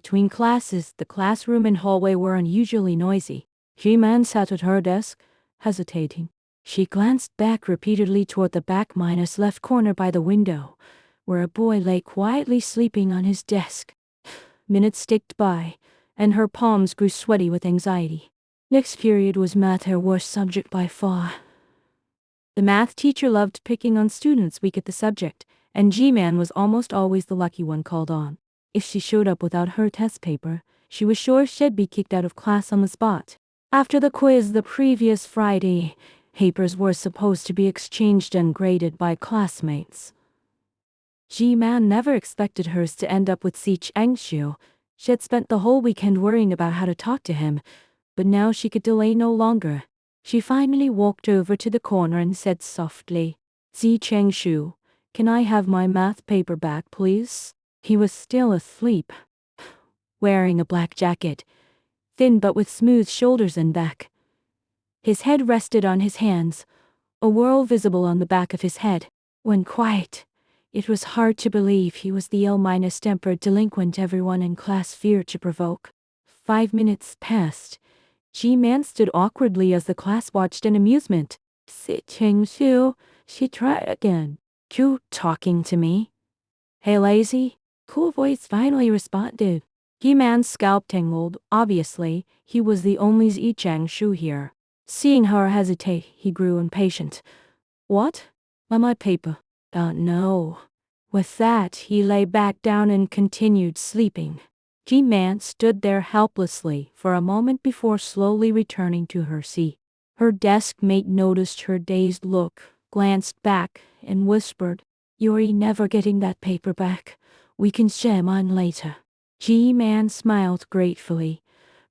Between classes, the classroom and hallway were unusually noisy. Ji-man sat at her desk, hesitating. She glanced back repeatedly toward the back minus left corner by the window, where a boy lay quietly sleeping on his desk. Minutes ticked by, and her palms grew sweaty with anxiety. Next period was math, her worst subject by far. The math teacher loved picking on students weak at the subject, and G-Man was almost always the lucky one called on. If she showed up without her test paper, she was sure she'd be kicked out of class on the spot. After the quiz the previous Friday, papers were supposed to be exchanged and graded by classmates. G-Man never expected hers to end up with Si Changshu. She had spent the whole weekend worrying about how to talk to him, but now she could delay no longer. She finally walked over to the corner and said softly, "Si Changshu, can I have my math paper back, please?" He was still asleep, wearing a black jacket, thin but with smooth shoulders and back. His head rested on his hands, a whorl visible on the back of his head. When quiet, it was hard to believe he was the ill-tempered delinquent everyone in class feared to provoke. 5 minutes passed. G-Man stood awkwardly as the class watched in amusement. "Si Changshu," she tried again. "You talking to me?" "Hey lazy," cool voice finally responded. G-Man's scalp tingled. Obviously, he was the only Si Changshu here. Seeing her hesitate, he grew impatient. "What? My paper." No." With that, he lay back down and continued sleeping. G-Man stood there helplessly for a moment before slowly returning to her seat. Her desk mate noticed her dazed look, glanced back, and whispered, "You're never getting that paper back. We can share mine later." G-Man smiled gratefully,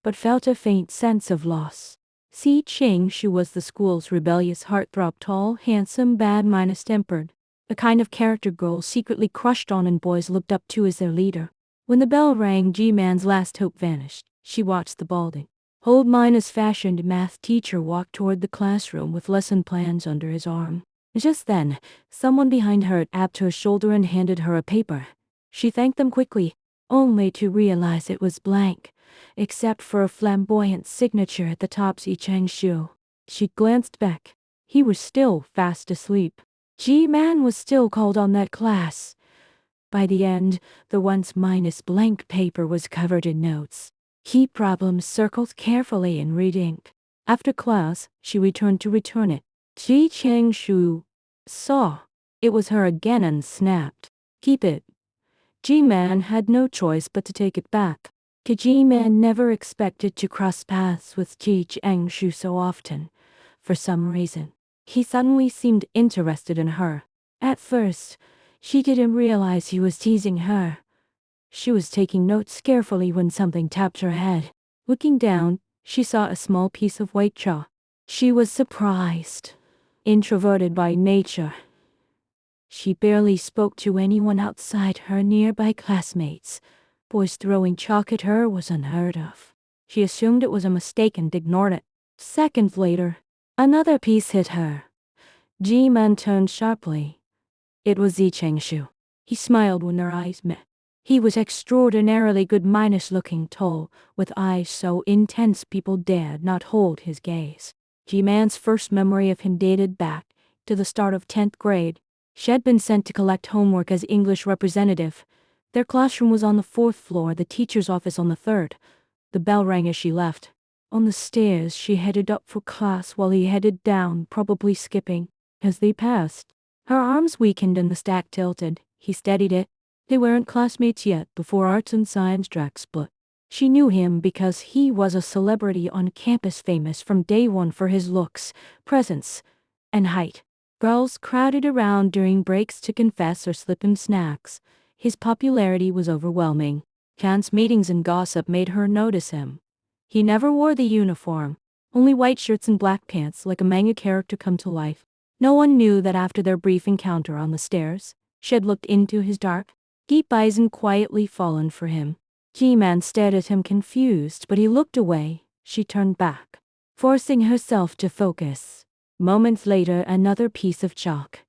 but felt a faint sense of loss. Si Changshu was the school's rebellious heartthrob, tall, handsome, bad-tempered. The kind of character girls secretly crushed on and boys looked up to as their leader. When the bell rang, G-Man's last hope vanished. She watched the balding, old-fashioned math teacher walk toward the classroom with lesson plans under his arm. Just then, someone behind her tapped her shoulder and handed her a paper. She thanked them quickly, only to realize it was blank, except for a flamboyant signature at the top, Si Changshu. She glanced back. He was still fast asleep. G-Man was still called on that class. By the end, the once blank paper was covered in notes. Key problems circled carefully in red ink. After class, she returned to return it. Si Changshu saw it was her again and snapped, "Keep it." G-Man had no choice but to take it back. G-Man never expected to cross paths with Si Changshu so often. For some reason, he suddenly seemed interested in her. At first, she didn't realize he was teasing her. She was taking notes carefully when something tapped her head. Looking down, she saw a small piece of white chalk. She was surprised. Introverted by nature, she barely spoke to anyone outside her nearby classmates. Boys throwing chalk at her was unheard of. She assumed it was a mistake and ignored it. Seconds later, another piece hit her. G-Man turned sharply. It was Si Changshu. He smiled when their eyes met. He was extraordinarily good, looking tall, with eyes so intense people dared not hold his gaze. G-Man's first memory of him dated back to the start of 10th grade. She had been sent to collect homework as English representative. Their classroom was on the 4th floor, the teacher's office on the 3rd. The bell rang as she left. On the stairs, she headed up for class while he headed down, probably skipping. As they passed, her arms weakened and the stack tilted. He steadied it. They weren't classmates yet before arts and science track split. She knew him because he was a celebrity on campus, famous from day one for his looks, presence, and height. Girls crowded around during breaks to confess or slip him snacks. His popularity was overwhelming. Chance meetings and gossip made her notice him. He never wore the uniform, only white shirts and black pants like a manga character come to life. No one knew that after their brief encounter on the stairs, she had looked into his dark, deep eyes and quietly fallen for him. G-Man stared at him confused, but he looked away. She turned back, forcing herself to focus. Moments later, another piece of chalk.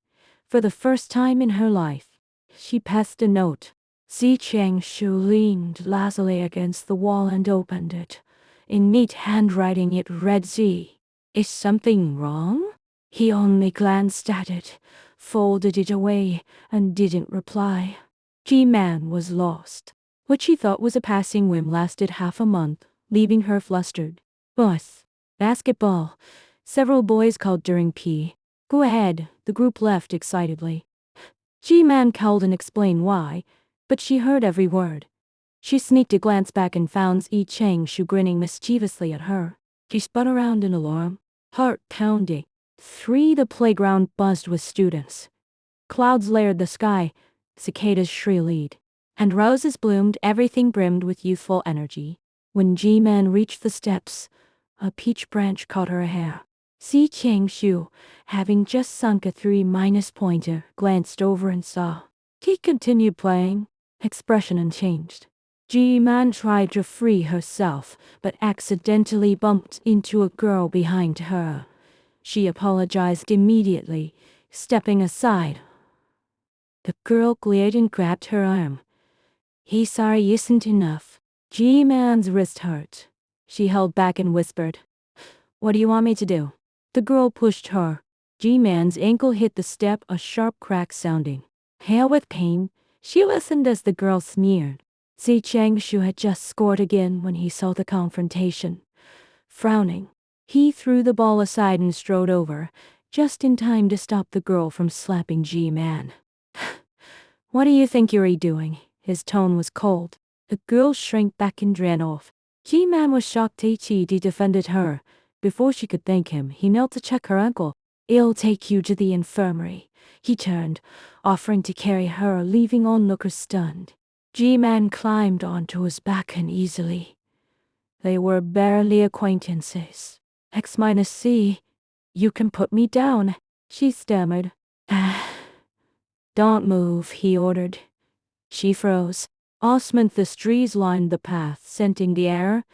For the first time in her life, she passed a note. Si Chang-shu leaned lazily against the wall and opened it. In neat handwriting it read Z. Is something wrong? He only glanced at it, folded it away, and didn't reply. G-Man was lost. What she thought was a passing whim lasted half a month, leaving her flustered. Boss. Basketball. Several boys called during P. Go ahead, the group left excitedly. G-Man called and explained why, but she heard every word. She sneaked a glance back and found Yi Chang-shu grinning mischievously at her. She spun around in alarm, heart pounding. The playground buzzed with students. Clouds layered the sky, cicadas shrieked, and roses bloomed, everything brimmed with youthful energy. When G-Man reached the steps, a peach branch caught her hair. Si Chang-shu, having just sunk a 3- pointer, glanced over and saw. He continued playing, expression unchanged. G-Man tried to free herself, but accidentally bumped into a girl behind her. She apologized immediately, stepping aside. The girl glared and grabbed her arm. He sorry isn't enough. G-Man's wrist hurt. She held back and whispered, What do you want me to do? The girl pushed her. G-Man's ankle hit the step, a sharp crack sounding. Pale with pain, she listened as the girl sneered. Si Chang-shu had just scored again when he saw the confrontation. Frowning, he threw the ball aside and strode over, just in time to stop the girl from slapping G-Man. What do you think you're doing? His tone was cold. The girl shrank back and ran off. G-Man was shocked He defended her. Before she could thank him, he knelt to check her ankle. I'll take you to the infirmary. He turned, offering to carry her, leaving onlookers stunned. G-Man climbed onto his back uneasily. They were barely acquaintances. X-C. You can put me down, she stammered. Don't move, he ordered. She froze. Osmanthus trees lined the path, scenting the air.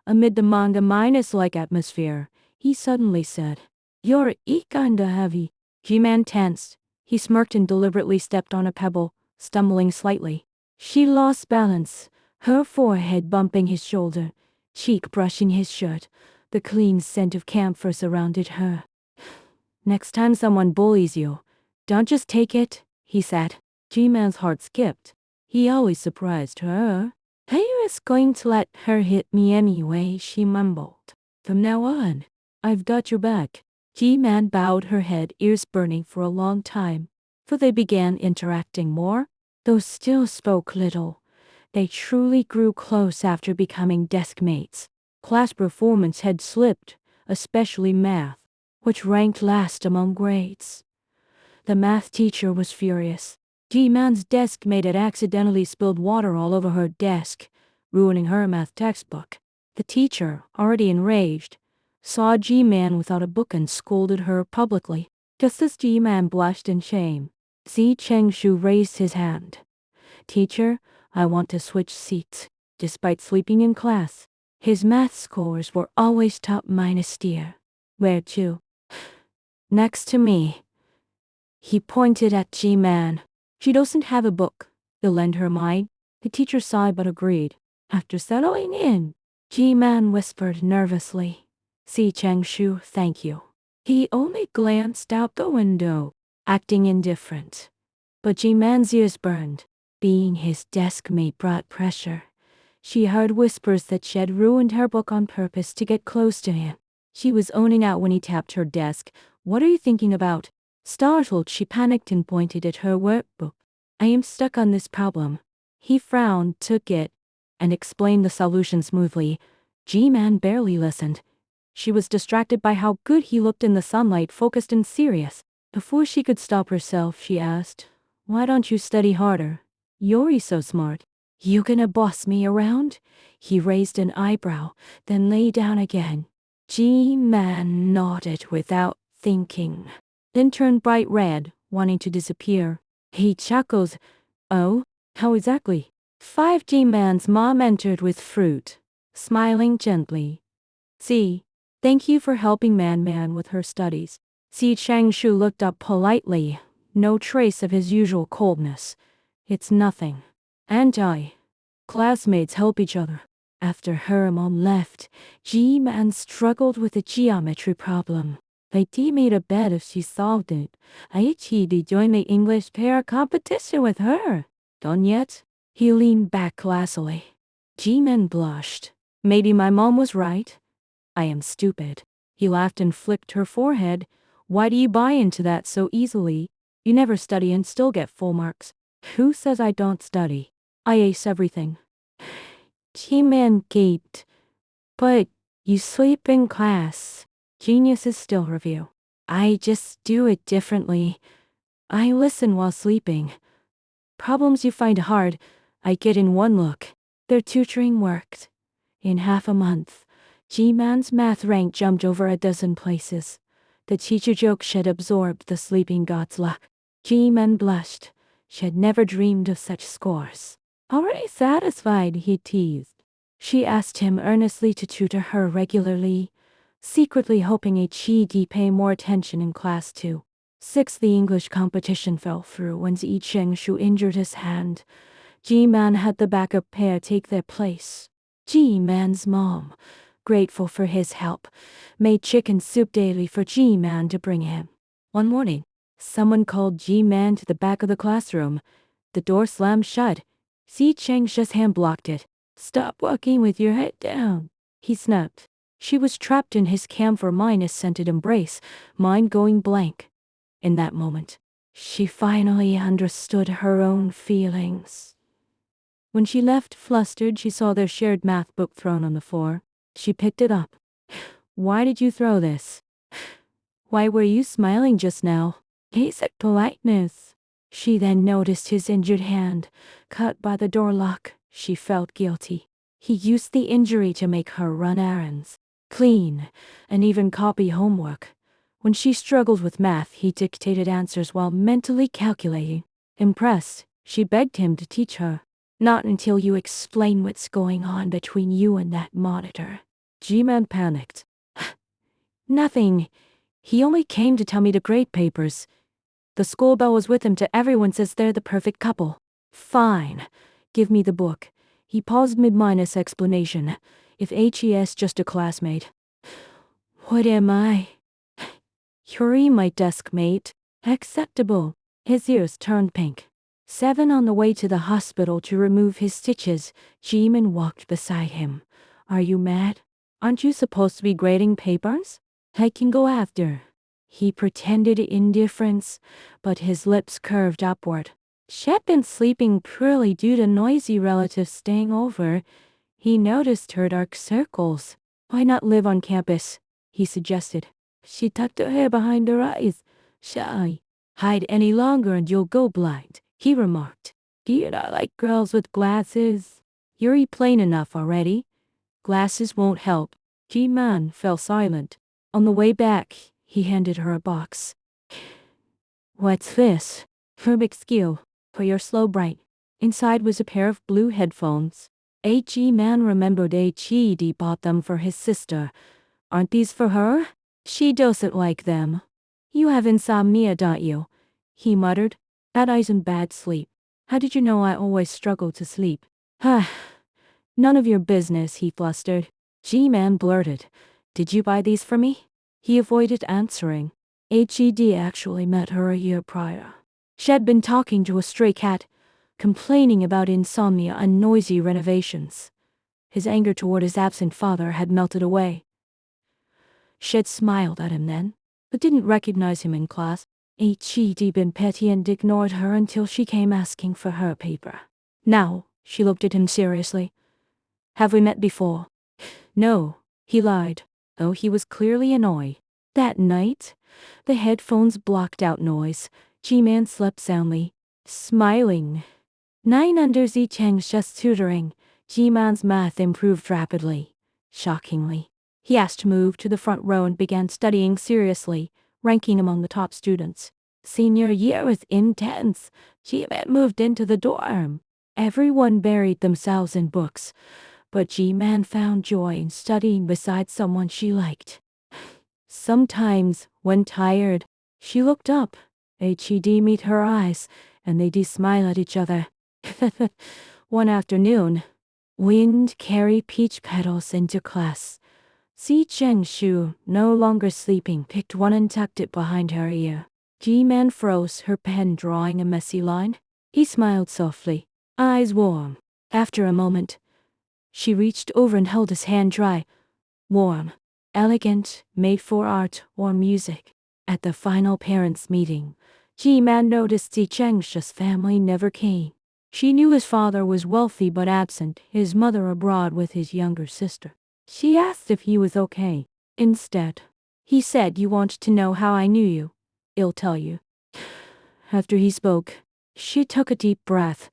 Amid the manga-like atmosphere, he suddenly said, You're kinda heavy. G-Man tensed. He smirked and deliberately stepped on a pebble, stumbling slightly. She lost balance, her forehead bumping his shoulder, cheek brushing his shirt. The clean scent of camphor surrounded her. Next time someone bullies you, don't just take it, he said. G-Man's heart skipped. He always surprised her. I was going to let her hit me anyway, she mumbled. From now on, I've got your back. G-Man bowed her head, ears burning for a long time, for they began interacting more, though still spoke little. They truly grew close after becoming desk mates. Class performance had slipped, especially math, which ranked last among grades. The math teacher was furious. G-Man's desk mate had accidentally spilled water all over her desk, ruining her math textbook. The teacher, already enraged, saw G-Man without a book and scolded her publicly. Just as G-Man blushed in shame, Si Chang-shu raised his hand. Teacher, I want to switch seats. Despite sleeping in class, his math scores were always top -tier. Where to? Next to me. He pointed at G-Man. She doesn't have a book. You'll lend her mine? The teacher sighed but agreed. After settling in, G-Man whispered nervously. Si Chang-shu, thank you. He only glanced out the window, acting indifferent. But G-Man's ears burned. Being his desk mate brought pressure. She heard whispers that she had ruined her book on purpose to get close to him. She was owning out when he tapped her desk. What are you thinking about? Startled, she panicked and pointed at her workbook. I am stuck on this problem. He frowned, took it, and explained the solution smoothly. G-Man barely listened. She was distracted by how good he looked in the sunlight, focused and serious. Before she could stop herself, she asked, Why don't you study harder? You're so smart. You gonna boss me around? He raised an eyebrow, then lay down again. G-Man nodded without thinking, then turned bright red, wanting to disappear. He chuckles. Oh, how exactly? 5 G-Man's mom entered with fruit, smiling gently. See, thank you for helping Man with her studies. Si Chang-shu looked up politely, no trace of his usual coldness. It's nothing. Classmates help each other. After her mom left, G-Man struggled with a geometry problem. My team made a bet if she solved it. Aichidi joined the English pair competition with her. Done yet? He leaned back classily. G-Man blushed. Maybe my mom was right. I am stupid. He laughed and flicked her forehead. Why do you buy into that so easily? You never study and still get full marks. Who says I don't study? I ace everything. G-Man gaped. But you sleep in class. Geniuses still review. I just do it differently. I listen while sleeping. Problems you find hard, I get in one look. Their tutoring worked. In half a month, G-Man's math rank jumped over a dozen places. The teacher joked she'd absorbed the sleeping god's luck. G-Man blushed. She had never dreamed of such scores. Already satisfied, he teased. She asked him earnestly to tutor her regularly, secretly hoping HED pay more attention in class too. The English competition fell through when Zi Chengshu injured his hand. G-Man had the backup pair take their place. G-Man's mom, grateful for his help, made chicken soup daily for G-Man to bring him. One morning, someone called G-Man to the back of the classroom. The door slammed shut. Zi Chengshu's hand blocked it. Stop walking with your head down, he snapped. She was trapped in his camphor-scented embrace, mind going blank. In that moment, she finally understood her own feelings. When she left flustered, she saw their shared math book thrown on the floor. She picked it up. Why did you throw this? Why were you smiling just now? Basic politeness. She then noticed his injured hand, cut by the door lock. She felt guilty. He used the injury to make her run errands, clean, and even copy homework. When she struggled with math, he dictated answers while mentally calculating. Impressed, she begged him to teach her. Not until you explain what's going on between you and that monitor. G-Man panicked. Nothing. He only came to tell me to grade papers. The school bell was with him to everyone says they're the perfect couple. Fine. Give me the book. He paused mid-minus explanation. If HES just a classmate. What am I? You're my desk mate. Acceptable. His ears turned pink. 7 on the way to the hospital to remove his stitches, G-Man walked beside him. Are you mad? Aren't you supposed to be grading papers? I can go after. He pretended indifference, but his lips curved upward. She'd been sleeping poorly due to noisy relatives staying over. He noticed her dark circles. Why not live on campus? He suggested. She tucked her hair behind her eyes. Shy. Hide any longer and you'll go blind, he remarked. You're not like girls with glasses. You're plain enough already. Glasses won't help. G-Man fell silent. On the way back, he handed her a box. What's this? Rubik's Cube. For your slow bright. Inside was a pair of blue headphones. G-Man remembered HED bought them for his sister. Aren't these for her? She doesn't like them. You have insomnia, don't you? He muttered. Bad eyes and bad sleep. How did you know I always struggle to sleep? None of your business, he flustered. G-Man blurted. Did you buy these for me? He avoided answering. HED actually met her a year prior. She'd been talking to a stray cat, complaining about insomnia and noisy renovations. His anger toward his absent father had melted away. She'd smiled at him then, but didn't recognize him in class. HED been petty and ignored her until she came asking for her paper. Now, she looked at him seriously. Have we met before? No, he lied, though he was clearly annoyed. That night, the headphones blocked out noise. G-Man slept soundly, smiling. 9 under Zi Chengshu's tutoring, G-Man's math improved rapidly. Shockingly. He asked to move to the front row and began studying seriously, ranking among the top students. Senior year was intense. G-Man moved into the dorm. Everyone buried themselves in books, but G-Man found joy in studying beside someone she liked. Sometimes, when tired, she looked up. HED met her eyes, and they did smile at each other. One afternoon, wind carried peach petals into class. Si Chengshu, no longer sleeping, picked one and tucked it behind her ear. Ji-man froze her pen, drawing a messy line. He smiled softly, eyes warm. After a moment, she reached over and held his hand dry. Warm, elegant, made for art or music. At the final parents' meeting, Ji-man noticed Si Chengshu's family never came. She knew his father was wealthy but absent, his mother abroad with his younger sister. She asked if he was okay. Instead, he said, "You want to know how I knew you? I'll tell you." After he spoke, she took a deep breath.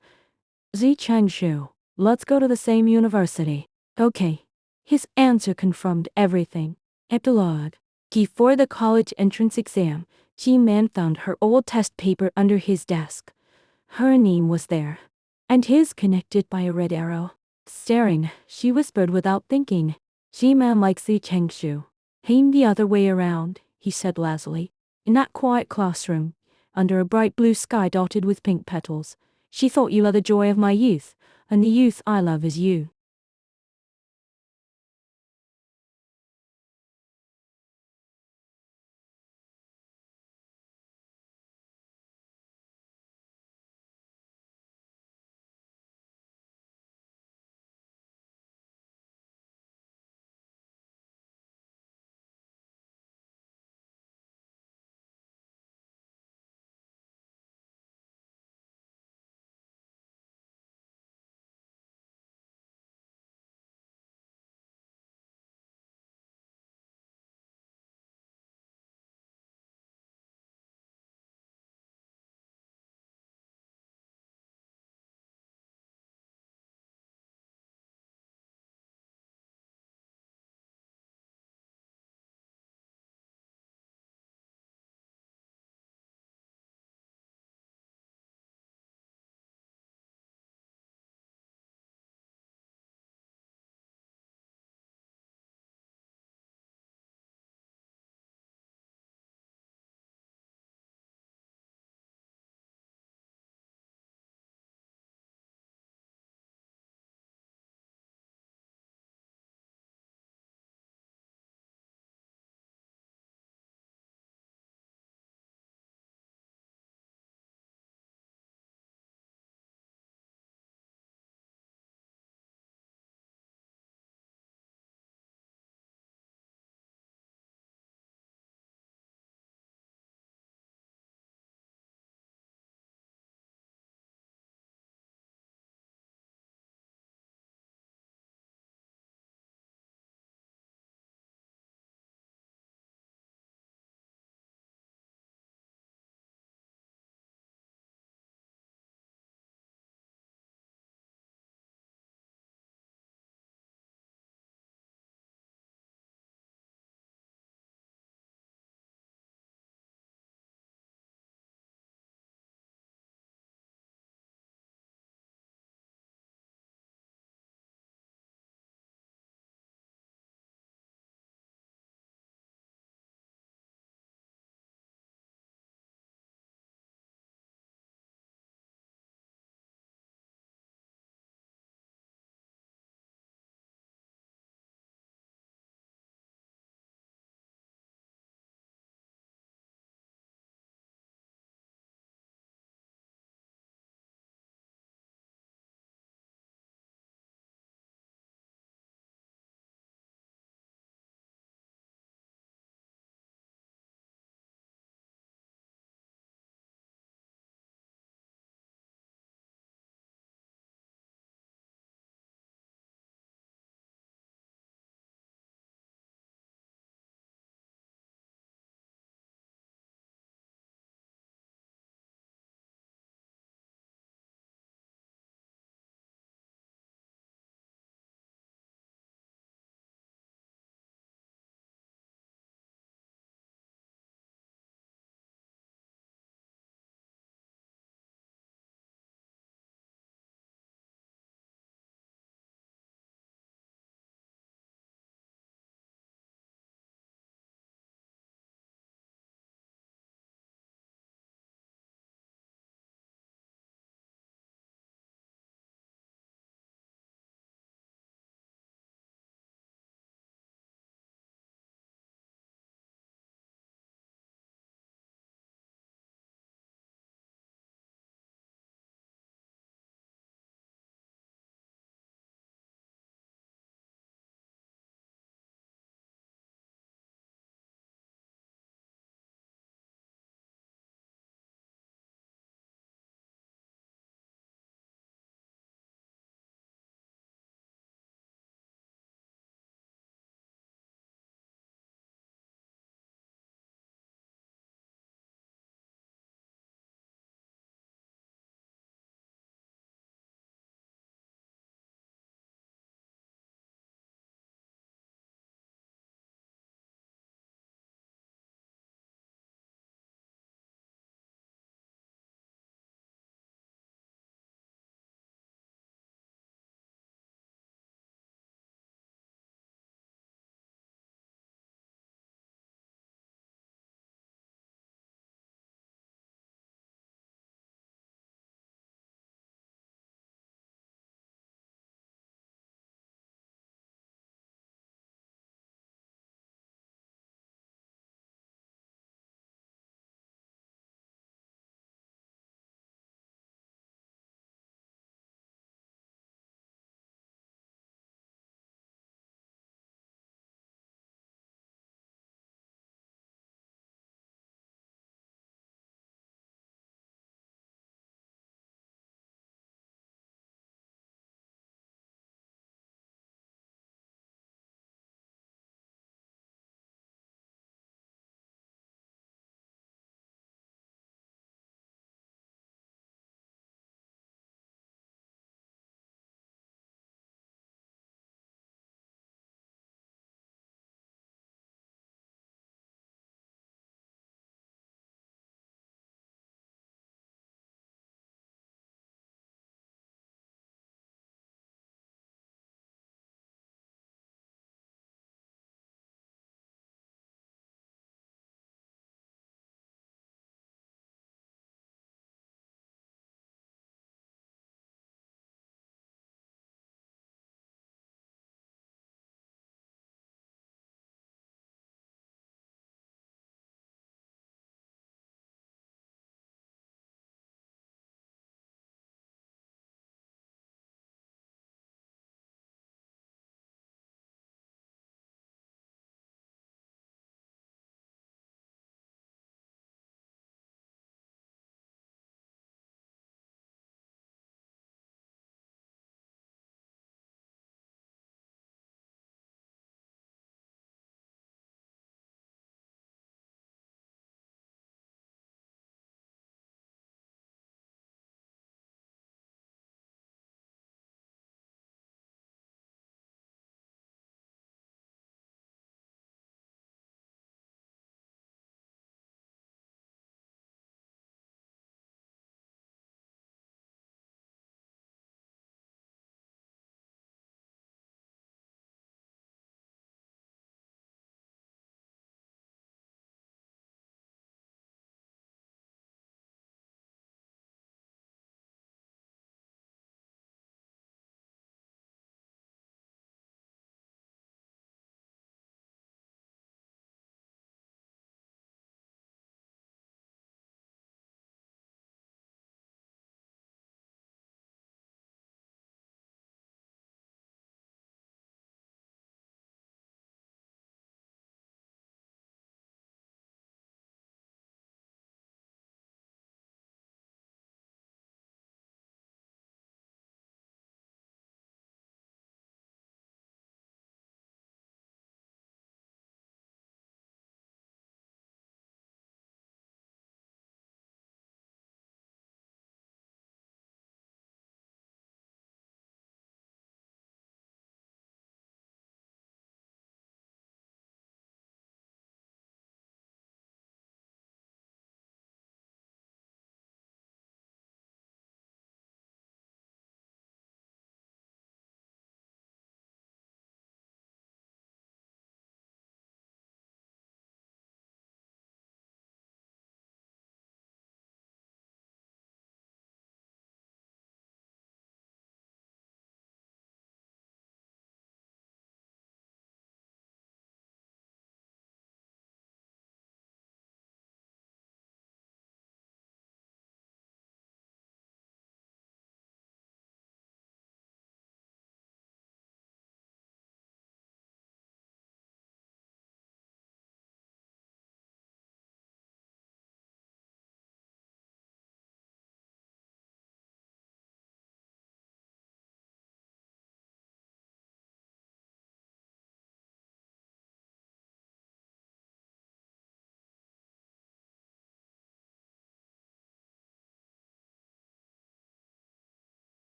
"Zi Chengshu, let's go to the same university." "Okay." His answer confirmed everything. Epilogue. Before the college entrance exam, Ji-man found her old test paper under his desk. Her name was there, and his connected by a red arrow. Staring, she whispered without thinking, "Ji-man likes Zi Chengshu." "Aim the other way around," he said lazily. In that quiet classroom, under a bright blue sky dotted with pink petals, she thought, "You are the joy of my youth, and the youth I love is you."